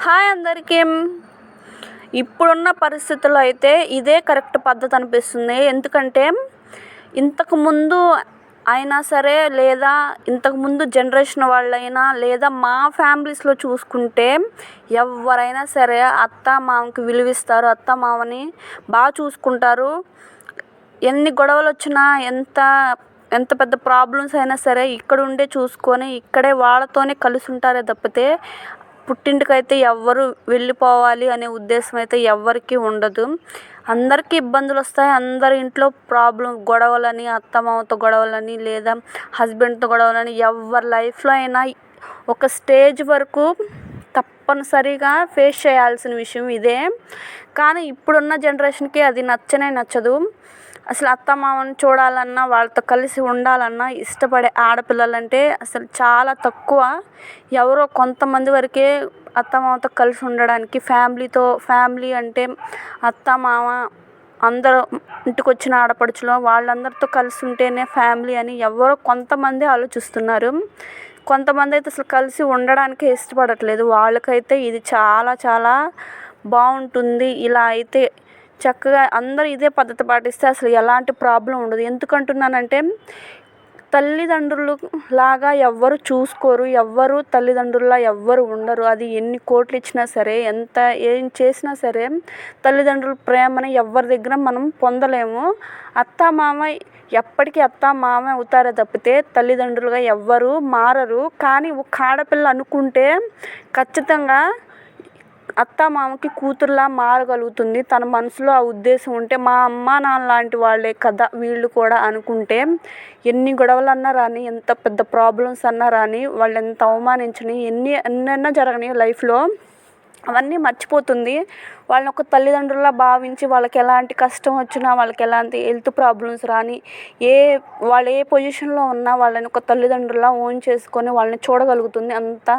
Hi అందరికీ. ఇప్పుడున్న పరిస్థితుల్లో అయితే ఇదే కరెక్ట్ పద్ధతి అనిపిస్తుంది. ఎందుకంటే ఇంతకుముందు అయినా సరే, లేదా ఇంతకుముందు జనరేషన్ వాళ్ళైనా, లేదా మా ఫ్యామిలీస్లో చూసుకుంటే ఎవరైనా సరే అత్త మామకి విలువిస్తారు. అత్త మామని బాగా చూసుకుంటారు. ఎన్ని గొడవలు వచ్చినా, ఎంత పెద్ద ప్రాబ్లమ్స్ అయినా సరే ఇక్కడ ఉండే చూసుకొని ఇక్కడే వాళ్ళతోనే కలిసి ఉంటారే తప్పితే పుట్టింటికైతే ఎవ్వరు వెళ్ళిపోవాలి అనే ఉద్దేశం అయితే ఎవ్వరికీ ఉండదు. అందరికీ ఇబ్బందులు వస్తాయి. అందరి ఇంట్లో గొడవలని, అత్తమామతో గొడవలని, లేదా హస్బెండ్తో గొడవలని, ఎవరి లైఫ్లో అయినా ఒక స్టేజ్ వరకు తప్పనిసరిగా ఫేస్ చేయాల్సిన విషయం ఇదే. కానీ ఇప్పుడున్న జనరేషన్కి అది నచ్చదు. అసలు అత్తమామని చూడాలన్నా, వాళ్ళతో కలిసి ఉండాలన్నా ఇష్టపడే ఆడపిల్లలంటే అసలు చాలా తక్కువ. ఎవరో కొంతమంది వరకే అత్తమామతో కలిసి ఉండడానికి, ఫ్యామిలీ అంటే అత్తమామ అందరూ ఇంటికి వచ్చిన ఆడపడుచులు వాళ్ళందరితో కలిసి ఉంటేనే ఫ్యామిలీ అని ఎవరో కొంతమంది ఆలోచిస్తున్నారు. కొంతమంది అయితే అసలు కలిసి ఉండడానికే ఇష్టపడట్లేదు. వాళ్ళకైతే ఇది చాలా చాలా బాగుంటుంది. ఇలా అయితే చక్కగా అందరూ ఇదే పద్ధతి పాటిస్తే అసలు ఎలాంటి ప్రాబ్లం ఉండదు. ఎందుకంటున్నానంటే తల్లిదండ్రులు లాగా ఎవ్వరు చూసుకోరు. ఎవ్వరు తల్లిదండ్రుల్లా ఎవ్వరు ఉండరు. అది ఎన్ని కోట్లు ఇచ్చినా సరే, ఏం చేసినా సరే తల్లిదండ్రుల ప్రేమని ఎవరి దగ్గర మనం పొందలేము. అత్తామామ ఎప్పటికీ అత్తామామ అవుతారే తప్పితే తల్లిదండ్రులుగా ఎవ్వరు మారరు. కానీ ఒక ఆడపిల్ల అనుకుంటే ఖచ్చితంగా అత్తామామకి కూతురులా మారగలుగుతుంది. తన మనసులో ఆ ఉద్దేశం ఉంటే, మా అమ్మ నాన్న లాంటి వాళ్ళే కదా వీళ్ళు కూడా అనుకుంటే ఎన్ని గొడవలన్నా రాని, ఎంత పెద్ద ప్రాబ్లమ్స్ అన్నా రాని, వాళ్ళు ఎంత అవమానించని, ఎన్నైనా జరగని లైఫ్లో అవన్నీ మర్చిపోతుంది. వాళ్ళని ఒక తల్లిదండ్రులా భావించి వాళ్ళకి ఎలాంటి కష్టం వచ్చినా, వాళ్ళకి ఎలాంటి హెల్త్ ప్రాబ్లమ్స్ రాని, వాళ్ళు ఏ పొజిషన్లో ఉన్నా వాళ్ళని ఒక తల్లిదండ్రులా ఓన్ చేసుకొని వాళ్ళని చూడగలుగుతుంది. అంత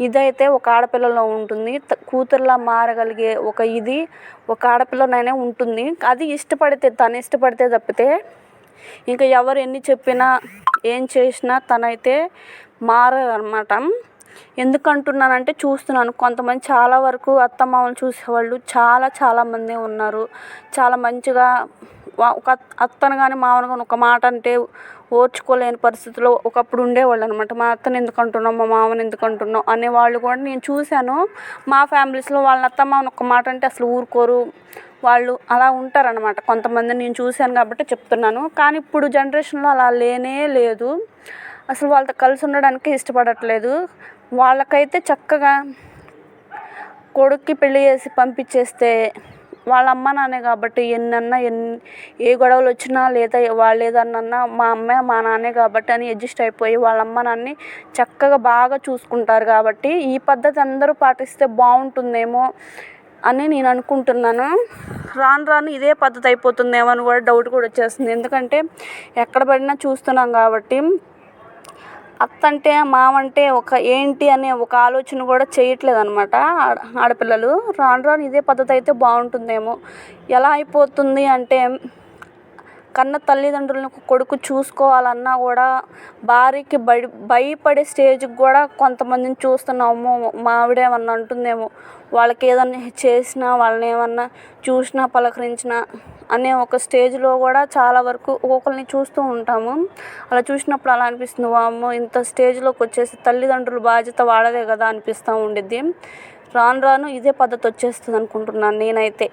ఇదైతే ఒక ఆడపిల్లలో ఉంటుంది. కూతురులా మారగలిగే ఒక ఆడపిల్లనైనా ఉంటుంది. అది తను ఇష్టపడితే తప్పితే ఇంకా ఎవరు ఎన్ని చెప్పినా ఏం చేసినా తనైతే మారదనమాట. ఎందుకంటున్నానంటే చూస్తున్నాను కొంతమంది చాలా వరకు అత్తమామలు చూసేవాళ్ళు చాలామంది ఉన్నారు. చాలా మంచిగా ఒక అత్తను కానీ మామను కానీ ఒక మాట అంటే ఓర్చుకోలేని పరిస్థితిలో ఒకప్పుడు ఉండేవాళ్ళు అనమాట. మా అత్తని ఎందుకు అంటున్నావు, మా మామని ఎందుకు అంటున్నావు అనేవాళ్ళు కూడా నేను చూశాను. మా ఫ్యామిలీస్లో వాళ్ళ అత్తమామని ఒక మాట అంటే అసలు ఊరుకోరు. వాళ్ళు అలా ఉంటారనమాట. కొంతమంది నేను చూశాను కాబట్టి చెప్తున్నాను. కానీ ఇప్పుడు జనరేషన్లో అలా లేనే లేదు. అసలు వాళ్ళతో కలిసి ఉండడానికి ఇష్టపడట్లేదు. వాళ్ళకైతే చక్కగా కొడుక్కి పెళ్లి చేసి పంపించేస్తే వాళ్ళ అమ్మ నాన్నే కాబట్టి ఏ గొడవలు వచ్చినా, లేదా వాళ్ళు ఏదన్నా మా అమ్మ మా నాన్నే కాబట్టి అని అడ్జస్ట్ అయిపోయి వాళ్ళ అమ్మ నాన్నని చక్కగా బాగా చూసుకుంటారు. కాబట్టి ఈ పద్ధతి అందరూ పాటిస్తే బాగుంటుందేమో అని నేను అనుకుంటున్నాను. రాను ఇదే పద్ధతి అయిపోతుందేమో అని కూడా డౌట్ కూడా వచ్చేస్తుంది. ఎందుకంటే ఎక్కడ పడినా చూస్తున్నాం కాబట్టి అత్తంటే మామంటే ఏంటి అనే ఒక ఆలోచన కూడా చేయట్లేదు అనమాట ఆడపిల్లలు. రాను ఇదే పద్ధతి అయితే బాగుంటుందేమో. ఎలా అయిపోతుంది అంటే కన్న తల్లిదండ్రులను కొడుకు చూసుకోవాలన్నా కూడా భార్యకి భయపడే స్టేజ్కి కూడా కొంతమందిని చూస్తున్నాము. మా ఆవిడేమన్నా అంటుందేమో, వాళ్ళకి ఏదన్నా చేసినా, వాళ్ళని ఏమన్నా చూసినా, పలకరించినా అనే ఒక స్టేజ్లో కూడా చాలా వరకు ఒక్కొక్కరిని చూస్తూ ఉంటాము. అలా చూసినప్పుడు అలా అనిపిస్తుంది, వామ్మో ఇంత స్టేజ్లోకి వచ్చేసి తల్లిదండ్రుల బాధ్యత వాళ్ళదే కదా అనిపిస్తూ ఉండిద్ది. రాను ఇదే పద్ధతి వచ్చేస్తుంది అనుకుంటున్నాను నేనైతే.